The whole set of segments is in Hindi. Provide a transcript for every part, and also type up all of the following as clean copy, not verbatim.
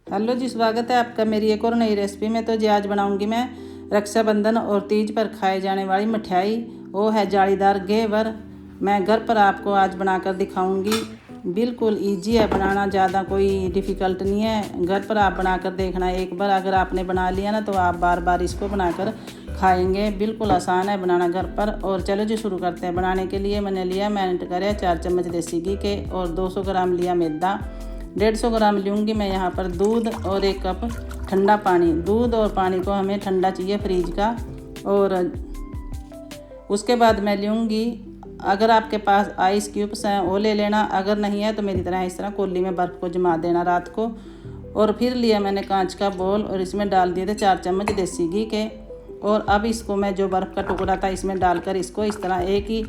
हेलो जी, स्वागत है आपका मेरी एक और नई रेसिपी में। तो जी आज बनाऊंगी मैं रक्षाबंधन और तीज पर खाए जाने वाली मिठाई, वो है जालीदार घेवर। मैं घर पर आपको आज बनाकर दिखाऊंगी। बिल्कुल इजी है बनाना, ज़्यादा कोई डिफ़िकल्ट नहीं है। घर पर आप बनाकर देखना एक बार, अगर आपने बना लिया ना तो आप बार बार इसको बनाकर खाएंगे। बिल्कुल आसान है बनाना घर पर। और चलो जी शुरू करते हैं। बनाने के लिए मैंने लिया, मैंने करे 4 चम्मच देसी घी के और 200 ग्राम लिया मैदा। 150 ग्राम लूँगी मैं यहाँ पर दूध और 1 कप ठंडा पानी। दूध और पानी को हमें ठंडा चाहिए फ्रिज का। और उसके बाद मैं लूँगी, अगर आपके पास आइस क्यूब्स हैं वो ले लेना, अगर नहीं है तो मेरी तरह इस तरह कोली में बर्फ़ को जमा देना रात को। और फिर लिया मैंने कांच का बोल और इसमें डाल दिए थे 4 चम्मच देसी घी के। और अब इसको मैं जो बर्फ़ का टुकड़ा था इसमें डालकर इसको इस तरह एक ही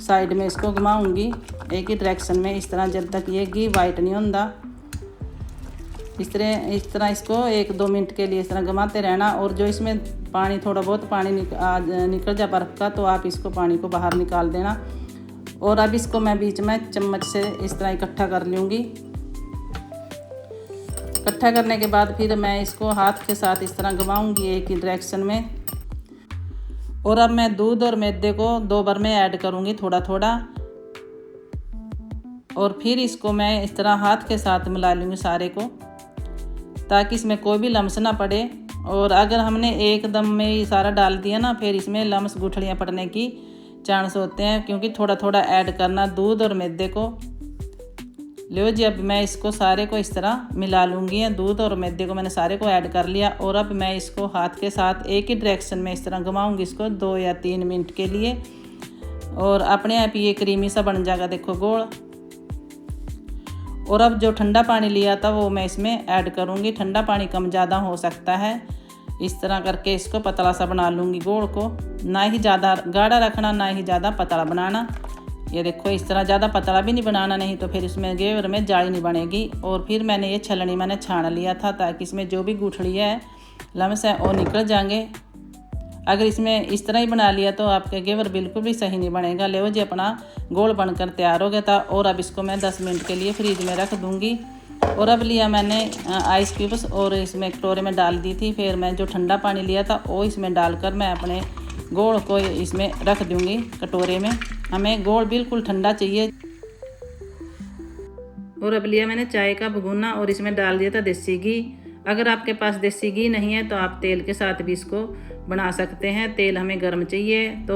साइड में इसको घुमाऊँगी, एक ही डायरेक्शन में, इस तरह जब तक ये घी वाइट नहीं होता। इस तरह इसको 1-2 मिनट के लिए इस तरह घुमाते रहना। और जो इसमें पानी, थोड़ा बहुत पानी निकल जाए बर्फ़ का, तो आप इसको पानी को बाहर निकाल देना। और अब इसको मैं बीच में चम्मच से इस तरह इकट्ठा कर लूँगी। इकट्ठा करने के बाद फिर मैं इसको हाथ के साथ इस तरह घुमाऊँगी एक ही डायरेक्शन में। और अब मैं दूध और मैदे को 2 बार में ऐड करूँगी थोड़ा थोड़ा। और फिर इसको मैं इस तरह हाथ के साथ मिला लूँगी सारे को, ताकि इसमें कोई भी लम्स ना पड़े। और अगर हमने एकदम में ही सारा डाल दिया ना, फिर इसमें लम्स गुठलियाँ पड़ने की चांस होते हैं, क्योंकि थोड़ा थोड़ा ऐड करना दूध और मैदे को। लो जी, अब मैं इसको सारे को इस तरह मिला लूँगी। दूध और मैदे को मैंने सारे को ऐड कर लिया। और अब मैं इसको हाथ के साथ एक ही डायरेक्शन में इस तरह घुमाऊँगी इसको 2 या 3 मिनट के लिए। और अपने आप ये क्रीमी सा बन जाएगा, देखो गोल। और अब जो ठंडा पानी लिया था वो मैं इसमें ऐड करूँगी। ठंडा पानी कम ज़्यादा हो सकता है। इस तरह करके इसको पतला सा बना लूँगी गोल को। ना ही ज़्यादा गाढ़ा रखना, ना ही ज़्यादा पतला बनाना। ये देखो इस तरह, ज़्यादा पतला भी नहीं बनाना, नहीं तो फिर इसमें घेवर में जाली नहीं बनेगी। और फिर मैंने ये छलनी मैंने छान लिया था, ताकि इसमें जो भी गुठली है, लम्स है, वो निकल जाएंगे। अगर इसमें इस तरह ही बना लिया तो आपके घेवर बिल्कुल भी सही नहीं बनेगा। ले जी, अपना गोल बनकर तैयार हो गया था। और अब इसको मैं 10 मिनट के लिए फ्रिज में रख दूँगी। और अब लिया मैंने आइस क्यूब्स और इसमें कटोरे में डाल दी थी। फिर मैं जो ठंडा पानी लिया था वो इसमें डालकर मैं अपने गोल को इसमें रख दूँगी कटोरे में। हमें गोल बिल्कुल ठंडा चाहिए। और अब लिया मैंने चाय का भगोना और इसमें डाल दिया था देसी घी। अगर आपके पास देसी घी नहीं है तो आप तेल के साथ भी इसको बना सकते हैं। तेल हमें गर्म चाहिए। तो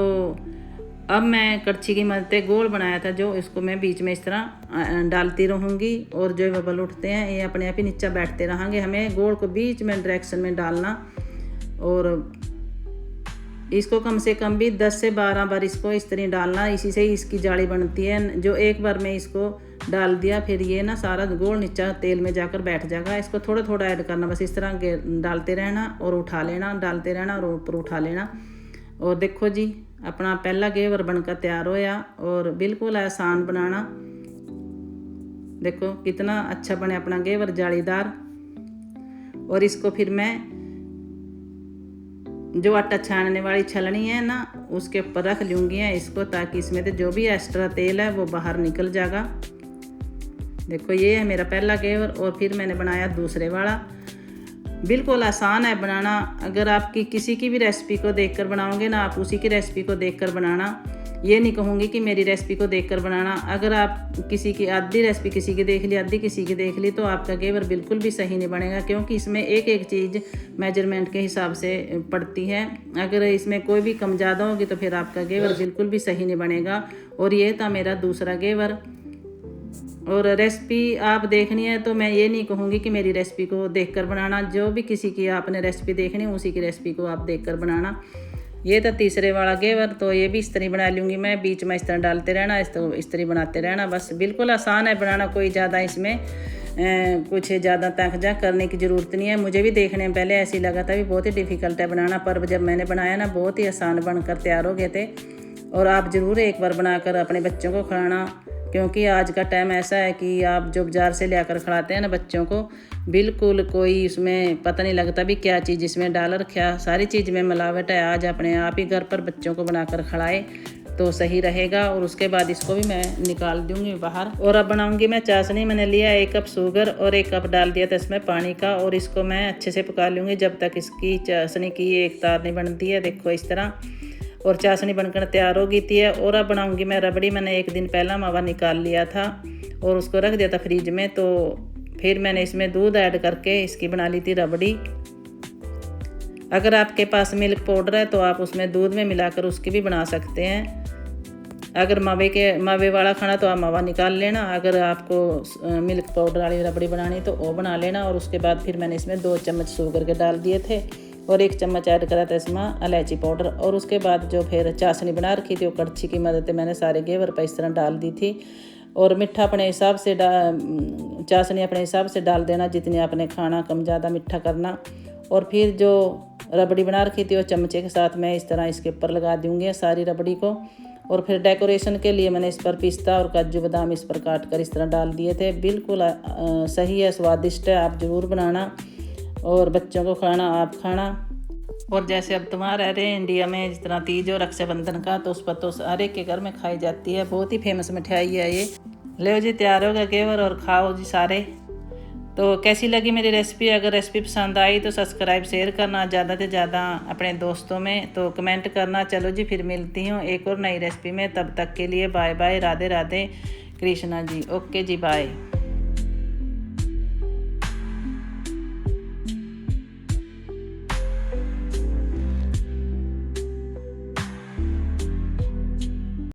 अब मैं कड़छी की मदद से गोल बनाया था जो, इसको मैं बीच में इस तरह डालती रहूँगी। और जो बबल उठते हैं ये अपने आप ही नीचे बैठते रहेंगे। हमें गोल को बीच में डायरेक्शन में डालना। और इसको कम से कम भी 10 से 12 बार इसको इस तरह डालना। इसी से ही इसकी जाली बनती है। जो एक बार में इसको डाल दिया, फिर ये ना सारा गोल नीचा तेल में जाकर बैठ जाएगा। इसको थोड़ा थोड़ा ऐड करना, बस इस तरह डालते रहना और उठा लेना, डालते रहना और ऊपर उठा लेना। और देखो जी, अपना पहला घेवर बनकर तैयार होया। और बिल्कुल आसान बनाना। देखो कितना अच्छा बने अपना घेवर जालीदार। और इसको फिर मैं जो आटा छानने वाली छलनी है ना, उसके ऊपर रख लूँगी इसको, ताकि इसमें से जो भी एक्स्ट्रा तेल है वो बाहर निकल जाएगा। देखो ये है मेरा पहला घेवर। और फिर मैंने बनाया दूसरे वाला। बिल्कुल आसान है बनाना। अगर आपकी किसी की भी रेसिपी को देखकर बनाओगे ना, आप उसी की रेसिपी को देखकर बनाना। ये नहीं कहूँगी कि मेरी रेसिपी को देखकर बनाना। अगर आप किसी की आधी रेसिपी किसी की देख ली, आधी किसी की देख ली, तो आपका घेवर बिल्कुल भी सही नहीं बनेगा, क्योंकि इसमें एक एक चीज़ मेजरमेंट के हिसाब से पड़ती है। अगर इसमें कोई भी कम ज़्यादा होगी तो फिर आपका घेवर बिल्कुल भी सही नहीं बनेगा। और ये था मेरा दूसरा घेवर। और रेसिपी आप देखनी है तो मैं ये नहीं कहूँगी कि मेरी रेसिपी को देखकर बनाना। जो भी किसी की आपने रेसिपी देखनी है उसी की रेसिपी को आप देखकर बनाना। ये था तीसरे वाला घेवर। तो ये भी इस तरह बना लूँगी मैं, बीच में इस तरह डालते रहना, इस तरह बनाते रहना। बस बिल्कुल आसान है बनाना। कोई ज़्यादा इसमें कुछ ज़्यादा तकजा करने की ज़रूरत नहीं है। मुझे भी देखने में पहले ऐसे ही लगा था भी बहुत ही डिफ़िकल्ट है बनाना, पर जब मैंने बनाया ना बहुत ही आसान बनकर तैयार हो गए थे। और आप ज़रूर एक बार बनाकर अपने बच्चों को खिलाना, क्योंकि आज का टाइम ऐसा है कि आप जो बाज़ार से लेकर खिलाते हैं ना बच्चों को, बिल्कुल कोई इसमें पता नहीं लगता भी क्या चीज़ इसमें डाल रखा। सारी चीज़ में मिलावट है। आज अपने आप ही घर पर बच्चों को बनाकर खिलाए। तो सही रहेगा। और उसके बाद इसको भी मैं निकाल दूँगी बाहर। और अब बनाऊँगी मैं चाशनी। मैंने लिया 1 कप शुगर और 1 कप डाल दिया था इसमें पानी का, और इसको मैं अच्छे से पका लूँगी जब तक इसकी चाशनी की एक तार नहीं बनती है। देखो इस तरह, और चाशनी बनकर तैयार हो गई थी। और अब बनाऊँगी मैं रबड़ी। मैंने 1 दिन पहला मावा निकाल लिया था और उसको रख दिया था फ्रिज में, तो फिर मैंने इसमें दूध ऐड करके इसकी बना ली थी रबड़ी। अगर आपके पास मिल्क पाउडर है तो आप उसमें दूध में मिलाकर उसकी भी बना सकते हैं। अगर मावे वाला खाना तो आप मावा निकाल लेना, अगर आपको मिल्क पाउडर वाली रबड़ी बनानी तो वो बना लेना। और उसके बाद फिर मैंने इसमें 2 चम्मच शुगर के डाल दिए थे और 1 चम्मच ऐड करा था इसमें इलायची पाउडर। और उसके बाद जो फिर चाशनी बना रखी थी वो कड़छी की मदद से मैंने सारे घेवर पर इस तरह डाल दी थी। और मीठा अपने हिसाब से चाशनी अपने हिसाब से डाल देना, जितनी आपने खाना, कम ज़्यादा मीठा करना। और फिर जो रबड़ी बना रखी थी वो चमचे के साथ मैं इस तरह इसके ऊपर लगा दूँगी सारी रबड़ी को। और फिर डेकोरेशन के लिए मैंने इस पर पिस्ता और काजू बादाम इस पर काट कर इस तरह डाल दिए थे। बिल्कुल सही है, स्वादिष्ट है, आप ज़रूर बनाना और बच्चों को खाना, आप खाना। और जैसे अब त्योहार रह रहे हैं इंडिया में, जिस तरह तीज और रक्षाबंधन का, तो उस पर तो हर एक के घर में खाई जाती है। बहुत ही फेमस मिठाई है ये। ले जी, तैयार हो गया घेवर और खाओ जी सारे। तो कैसी लगी मेरी रेसिपी? अगर रेसिपी पसंद आई तो सब्सक्राइब शेयर करना, ज़्यादा से ज़्यादा अपने दोस्तों में तो कमेंट करना। चलो जी, फिर मिलती हूँ एक और नई रेसिपी में। तब तक के लिए bye bye, Radhe Radhe, Krishna ji. Okay जी, बाय।